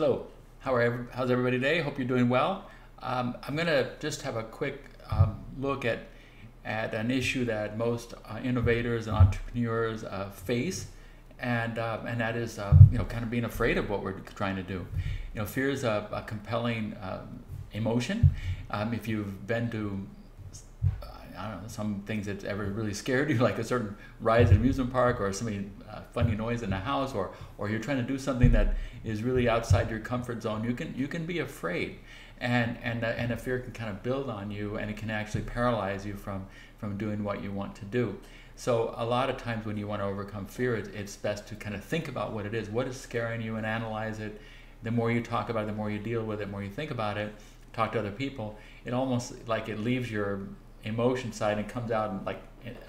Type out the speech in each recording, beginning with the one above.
Hello, how's everybody today? Hope you're doing well. I'm going to just have a quick look at an issue that most innovators and entrepreneurs face, and that is kind of being afraid of what we're trying to do. Fear is a compelling emotion. If you've been to I don't know, some things that's ever really scared you, like a certain ride at an amusement park, or something funny noise in the house, or you're trying to do something that is really outside your comfort zone, you can be afraid, and a fear can kind of build on you, and it can actually paralyze you from doing what you want to do. So a lot of times when you want to overcome fear, it's best to kind of think about what it is, what is scaring you, and analyze it. The more you talk about it, the more you deal with it, the more you think about it, talk to other people, it almost like it leaves your emotion side and comes out and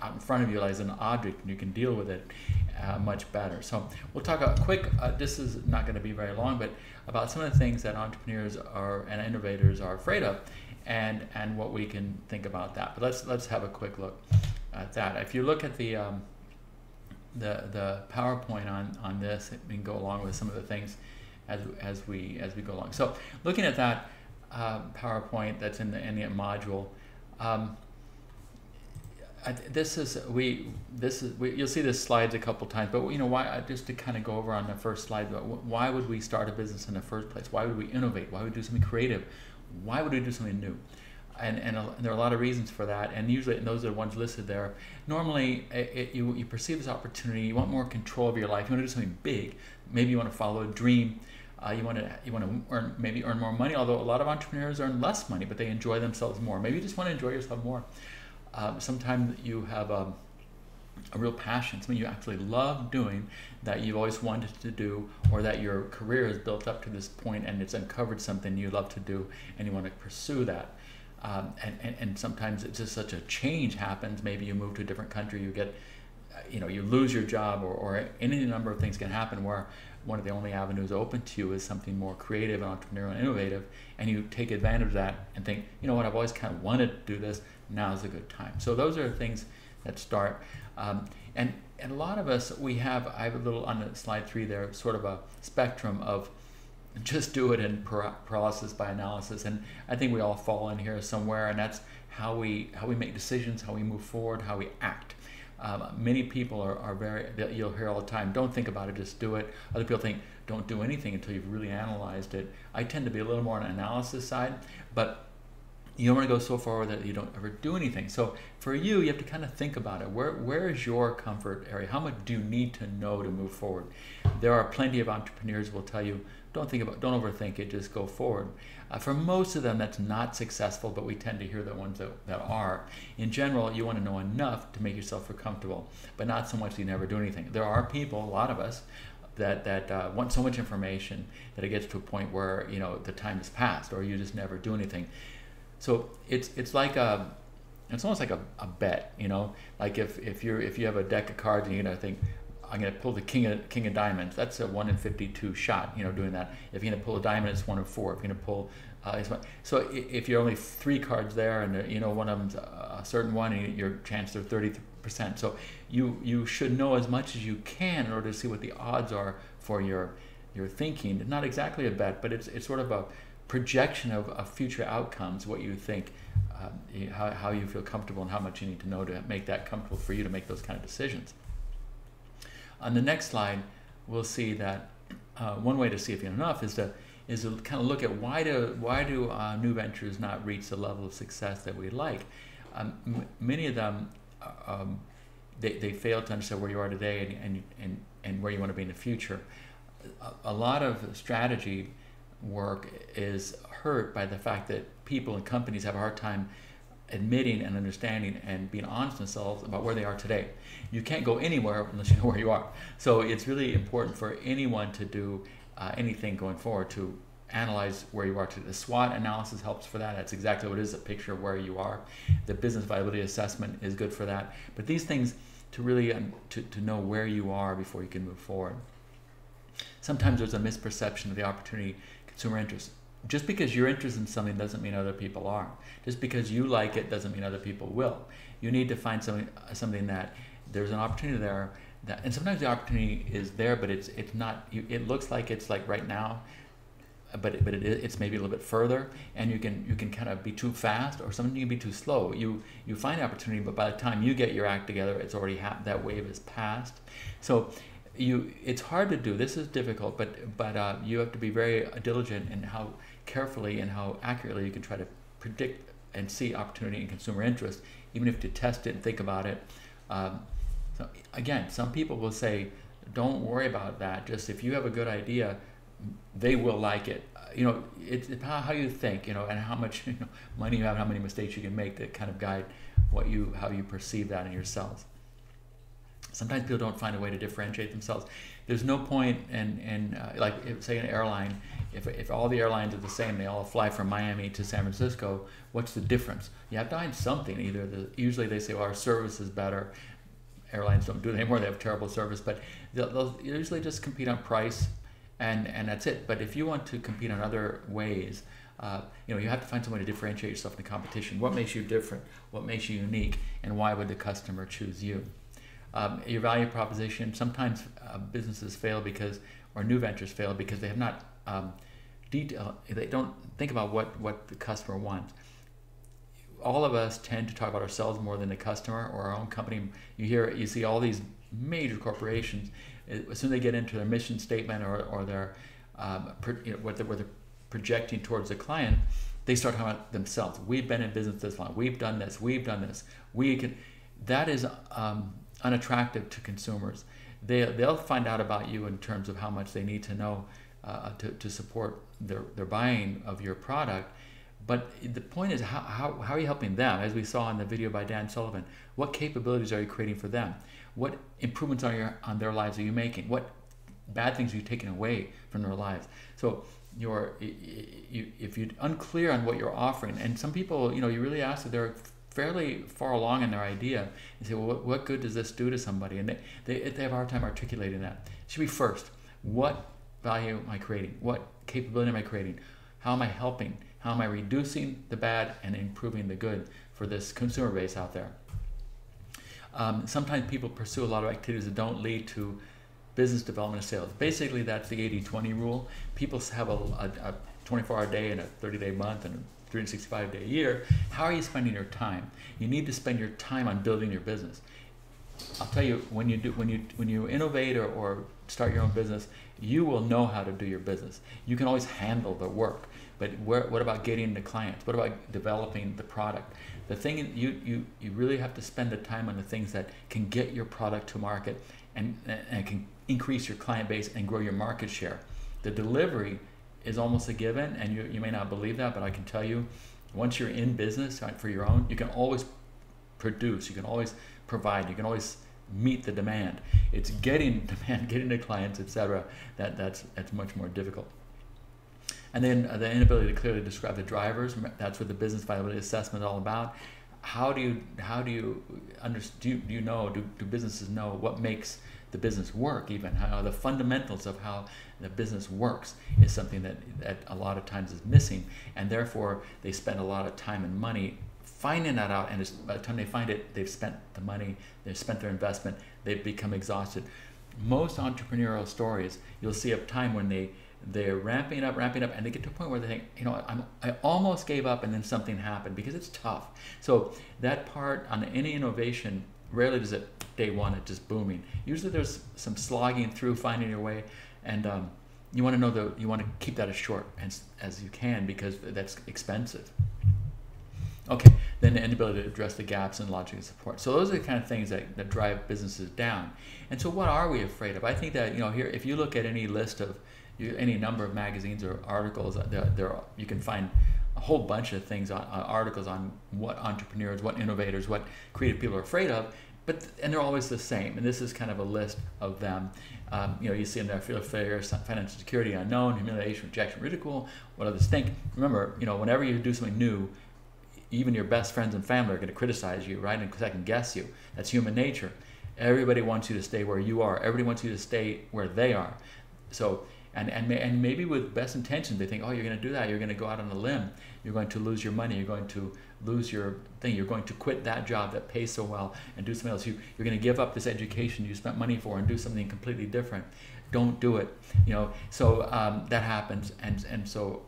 out in front of you as an object, and you can deal with it much better. So we'll talk a quick, this is not going to be very long, but about some of the things that entrepreneurs and innovators are afraid of, and what we can think about that. But let's have a quick look at that. If you look at the PowerPoint on this, we can go along with some of the things as we go along. So looking at that PowerPoint that's in the module. You'll see this slides a couple times, but why? Just to kind of go over on the first slide, why would we start a business in the first place? Why would we innovate? Why would we do something creative? Why would we do something new? And there are a lot of reasons for that, and usually, and those are the ones listed there. Normally, you perceive this opportunity. You want more control of your life. You want to do something big. Maybe you want to follow a dream. You want to maybe earn more money, although a lot of entrepreneurs earn less money, but they enjoy themselves more. Maybe you just want to enjoy yourself more. Sometimes you have a real passion, something you actually love doing that you've always wanted to do, or that your career has built up to this point and it's uncovered something you love to do and you want to pursue that. And sometimes it's just such a change happens. Maybe you move to a different country, you get, you lose your job, or any number of things can happen where one of the only avenues open to you is something more creative and entrepreneurial and innovative, and you take advantage of that and think, what, I've always kind of wanted to do this, now's a good time. So those are things that start. And a lot of us, I have a little on the slide 3 there, sort of a spectrum of just do it and paralysis by analysis, and I think we all fall in here somewhere, and that's how we make decisions, how we move forward, how we act. Many people are you'll hear all the time, don't think about it, just do it. Other people think, don't do anything until you've really analyzed it. I tend to be a little more on the analysis side, but you don't want to go so far that you don't ever do anything. So for you have to kind of think about it. Where is your comfort area? How much do you need to know to move forward? There are plenty of entrepreneurs who will tell you, don't overthink it, just go forward. For most of them, that's not successful, but we tend to hear the ones that are. In general, you want to know enough to make yourself feel comfortable, but not so much that you never do anything. There are people, a lot of us, that want so much information that it gets to a point where the time has passed, or you just never do anything. So it's almost like a bet, like if you have a deck of cards and you're gonna think, I'm going to pull the king of diamonds. That's a 1 in 52 shot, doing that. If you're going to pull a diamond, it's 1 in 4. If you're going to pull, so if you're only 3 cards there, and one of them's a certain one, and your chances are 30%. So you should know as much as you can in order to see what the odds are for your thinking. It's not exactly a bet, but it's sort of a projection of future outcomes, what you think, how you feel comfortable, and how much you need to know to make that comfortable for you to make those kind of decisions. On the next slide, we'll see that one way to see if you know enough is to kind of look at why do new ventures not reach the level of success that we like. Many of them, they fail to understand where you are today and where you want to be in the future. A lot of strategy work is hurt by the fact that people and companies have a hard time admitting and understanding and being honest with themselves about where they are today. You can't go anywhere unless you know where you are. So it's really important for anyone to do anything going forward to analyze where you are today. The SWOT analysis helps for that. That's exactly what it is, a picture of where you are. The business viability assessment is good for that. But these things to really to know where you are before you can move forward. Sometimes there's a misperception of the opportunity, consumer interest. Just because you're interested in something doesn't mean other people are. Just because you like it doesn't mean other people will. You need to find something that there's an opportunity there, and sometimes the opportunity is there, but it's not. It looks like it's like right now, it's maybe a little bit further, and you can kind of be too fast, or sometimes you can be too slow. You find opportunity, but by the time you get your act together, it's already happened. That wave is past. So it's hard to do. This is difficult, but you have to be very diligent in how carefully and how accurately you can try to predict and see opportunity and consumer interest, even if you test it and think about it. So again, some people will say, don't worry about that. Just if you have a good idea, they will like it. It's how you think, and how much money you have, how many mistakes you can make that kind of guide how you perceive that in yourselves. Sometimes people don't find a way to differentiate themselves. There's no point in like say an airline, if all the airlines are the same, they all fly from Miami to San Francisco, what's the difference? You have to find something. Usually they say, well, our service is better. Airlines don't do it anymore, they have terrible service, but they'll usually just compete on price, and that's it. But if you want to compete on other ways, you have to find some way to differentiate yourself in the competition. What makes you different? What makes you unique? And why would the customer choose you? Your value proposition. Sometimes businesses fail or new ventures fail because they have not they don't think about what the customer wants. All of us tend to talk about ourselves more than the customer or our own company. You see all these major corporations, as soon as they get into their mission statement or their what they're projecting towards the client, they start talking about themselves. We've been in business this long. We've done this. We've done this. We can. That is unattractive to consumers. They'll find out about you in terms of how much they need to know to support their buying of your product. But the point is, how are you helping them? As we saw in the video by Dan Sullivan, what capabilities are you creating for them? What improvements on their lives are you making? What bad things are you taking away from their lives? So if you're unclear on what you're offering, and some people, you really ask if they're fairly far along in their idea, and say, well, what good does this do to somebody? And they have a hard time articulating that. It should be first, what value am I creating? What capability am I creating? How am I helping? How am I reducing the bad and improving the good for this consumer base out there? Sometimes people pursue a lot of activities that don't lead to business development and sales. Basically, that's the 80-20 rule. People have a 24-hour day and a 30-day month and a 365-day year. How are you spending your time? You need to spend your time on building your business. I'll tell you, when you innovate or start your own business, you will know how to do your business. You can always handle the work, but what about getting the clients? What about developing the product? The thing you really have to spend the time on the things that can get your product to market and can increase your client base and grow your market share. The delivery is almost a given, and you may not believe that, but I can tell you, once you're in business for your own, you can always produce, you can always provide, you can always meet the demand. It's getting demand, getting the clients, etc. That's much more difficult. And then the inability to clearly describe the drivers. That's what the business viability assessment is all about. How do you understand? Do businesses know what makes the business work? Even how the fundamentals of how the business works is something that a lot of times is missing, and therefore they spend a lot of time and money finding that out. And by the time they find it, they've spent the money, they've spent their investment, they've become exhausted. Most entrepreneurial stories, you'll see a time when they're ramping up, and they get to a point where they think, I almost gave up, and then something happened, because it's tough. So that part on any innovation, rarely does it day one it's just booming. Usually there's some slogging through, finding your way, and you want to keep that as short as you can, because that's expensive. Okay, then the inability to address the gaps in logic and support. So those are the kind of things that drive businesses down. And so what are we afraid of? I think that here, if you look at any list of any number of magazines or articles, you can find a whole bunch of things articles on what entrepreneurs, what innovators, what creative people are afraid of, and they're always the same. And this is kind of a list of them. You see in there: fear of failure, financial security, unknown, humiliation, rejection, ridicule, what others think. Remember, whenever you do something new, even your best friends and family are going to criticize you, right, and second guess you. That's human nature. Everybody wants you to stay where you are. Everybody wants you to stay where they are. So, and maybe with best intentions, they think, oh, you're going to do that. You're going to go out on a limb. You're going to lose your money. You're going to lose your thing. You're going to quit that job that pays so well and do something else. You're going to give up this education you spent money for and do something completely different. don't do it. So that happens, and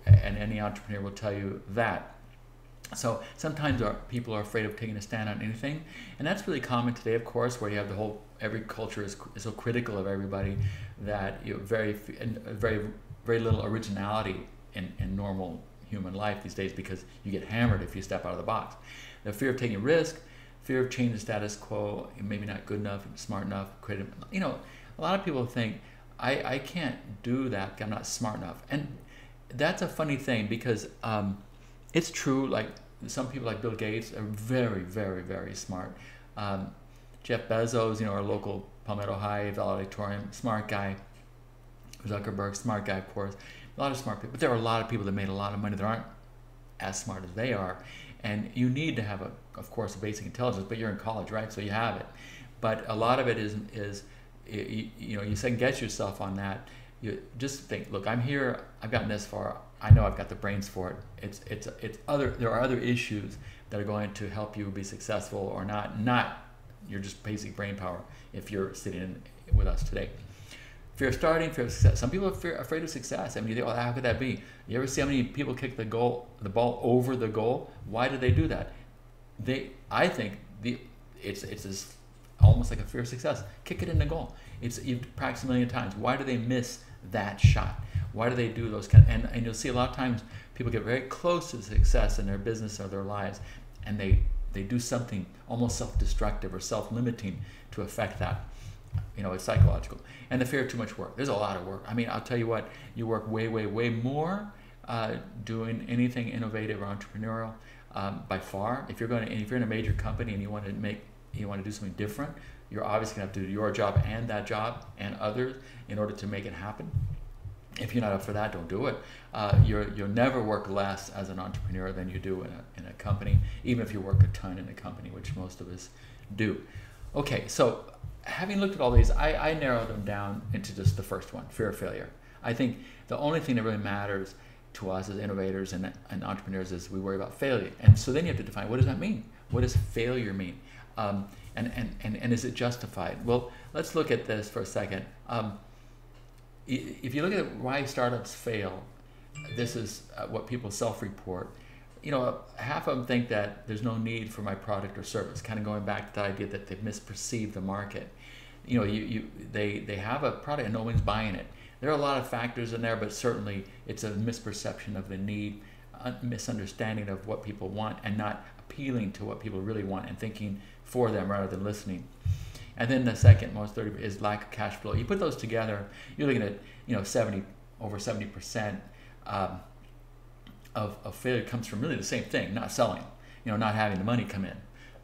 any entrepreneur will tell you that. So sometimes people are afraid of taking a stand on anything, and that's really common today, of course, where you have every culture is so critical of everybody that very little originality in normal human life these days, because you get hammered if you step out of the box. The fear of taking a risk, fear of changing the status quo, maybe not good enough, smart enough, creative. A lot of people think I can't do that, I'm not smart enough, and that's a funny thing, because it's true. Like some people, like Bill Gates, are very, very, very smart. Jeff Bezos, our local Palmetto High valedictorian, smart guy. Zuckerberg, smart guy, of course. A lot of smart people, but there are a lot of people that made a lot of money that aren't as smart as they are. And you need to have, of course, a basic intelligence, but you're in college, right? So you have it. But a lot of it is you second guess yourself on that. You just think, look, I'm here, I've gotten this far, I know I've got the brains for it. There are other issues that are going to help you be successful or not your just basic brain power if you're sitting with us today. Fear of starting, fear of success. Some people are afraid of success. I mean, you think, well, how could that be? You ever see how many people kick the ball over the goal? Why do they do that? I think it's almost like a fear of success. Kick it in the goal. You've practiced a million times. Why do they miss that shot? Why do they do those and you'll see a lot of times people get very close to success in their business or their lives, and they do something almost self-destructive or self-limiting to affect that. It's psychological. And the fear of too much work. There's a lot of work. I mean, I'll tell you what, you work way, way, way more doing anything innovative or entrepreneurial by far. If you're in a major company and you want to do something different, you're obviously going to have to do your job and that job and others in order to make it happen. If you're not up for that, don't do it. You'll never work less as an entrepreneur than you do in a company, even if you work a ton in a company, which most of us do. Okay, so having looked at all these, I narrowed them down into just the first one, fear of failure. I think the only thing that really matters to us as innovators and entrepreneurs is we worry about failure. And so then you have to define, what does that mean? What does failure mean? And is it justified? Well, let's look at this for a second. If you look at why startups fail, this is what people self-report. Half of them think that there's no need for my product or service, kind of going back to the idea that they've misperceived the market. They have a product and no one's buying it. There are a lot of factors in there, but certainly it's a misperception of the need, misunderstanding of what people want, and not appealing to what people really want and thinking for them rather than listening. And then the second most 30 is lack of cash flow. You put those together, you're looking at over 70% of failure comes from really the same thing, not selling, not having the money come in.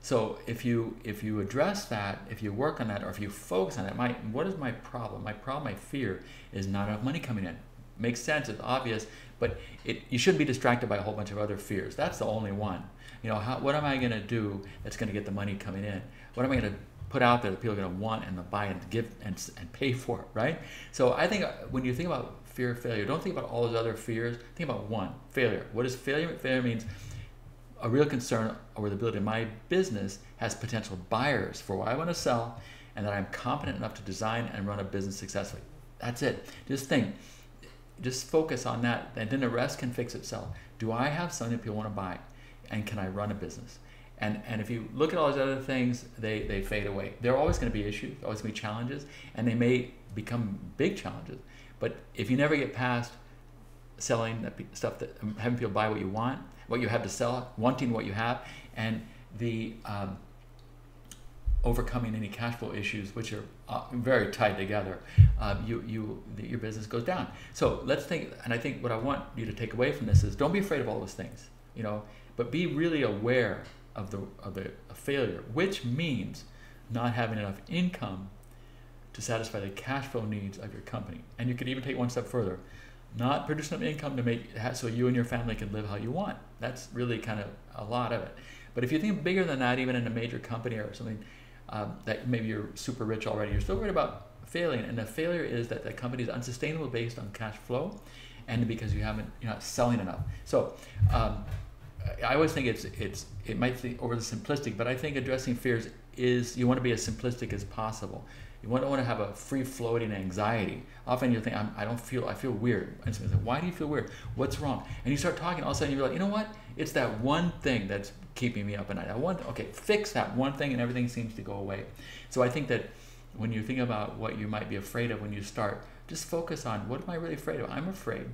So if you address that, if you work on that, or if you focus on it, what is my problem? My fear is not enough money coming in. Makes sense, it's obvious, but you shouldn't be distracted by a whole bunch of other fears. That's the only one. What am I going to do that's going to get the money coming in? What am I going to put out there that people are going to want and buy and give and pay for, right? So I think when you think about fear of failure, don't think about all those other fears. Think about one, failure. What is failure? Failure means a real concern over the ability of my business has potential buyers for what I want to sell, and that I'm competent enough to design and run a business successfully. That's it. Just focus on that, and then the rest can fix itself. Do I have something that people want to buy, and can I run a business? And if you look at all those other things, they fade away. There are always going to be issues, always going to be challenges, and they may become big challenges. But if you never get past selling stuff, that having people buy what you want, what you have to sell, wanting what you have, and the overcoming any cash flow issues, which are very tied together, your business goes down. So let's think, and I think what I want you to take away from this is, don't be afraid of all those things, but be really aware of the failure, which means not having enough income to satisfy the cash flow needs of your company. And you could even take one step further, not produce enough income to make so you and your family can live how you want. That's really kind of a lot of it. But if you think bigger than that, even in a major company or something that maybe you're super rich already, you're still worried about failing. And the failure is that the company is unsustainable based on cash flow, and because you're not selling enough. So I always think it might be overly simplistic, but I think addressing fears is, you want to be as simplistic as possible. You don't want to have a free-floating anxiety. Often you think, I feel weird. And so, why do you feel weird? What's wrong? And you start talking, all of a sudden you're like, you know what? It's that one thing that's keeping me up at night. Okay, fix that one thing and everything seems to go away. So I think that when you think about what you might be afraid of when you start, just focus on, what am I really afraid of? I'm afraid.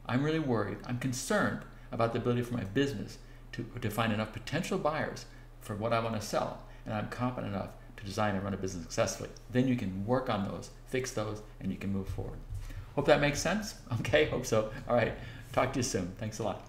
I'm really worried. I'm concerned about the ability for my business to find enough potential buyers for what I want to sell. And I'm confident enough to design and run a business successfully. Then you can work on those, fix those, and you can move forward. Hope that makes sense. Okay, hope so. All right, talk to you soon. Thanks a lot.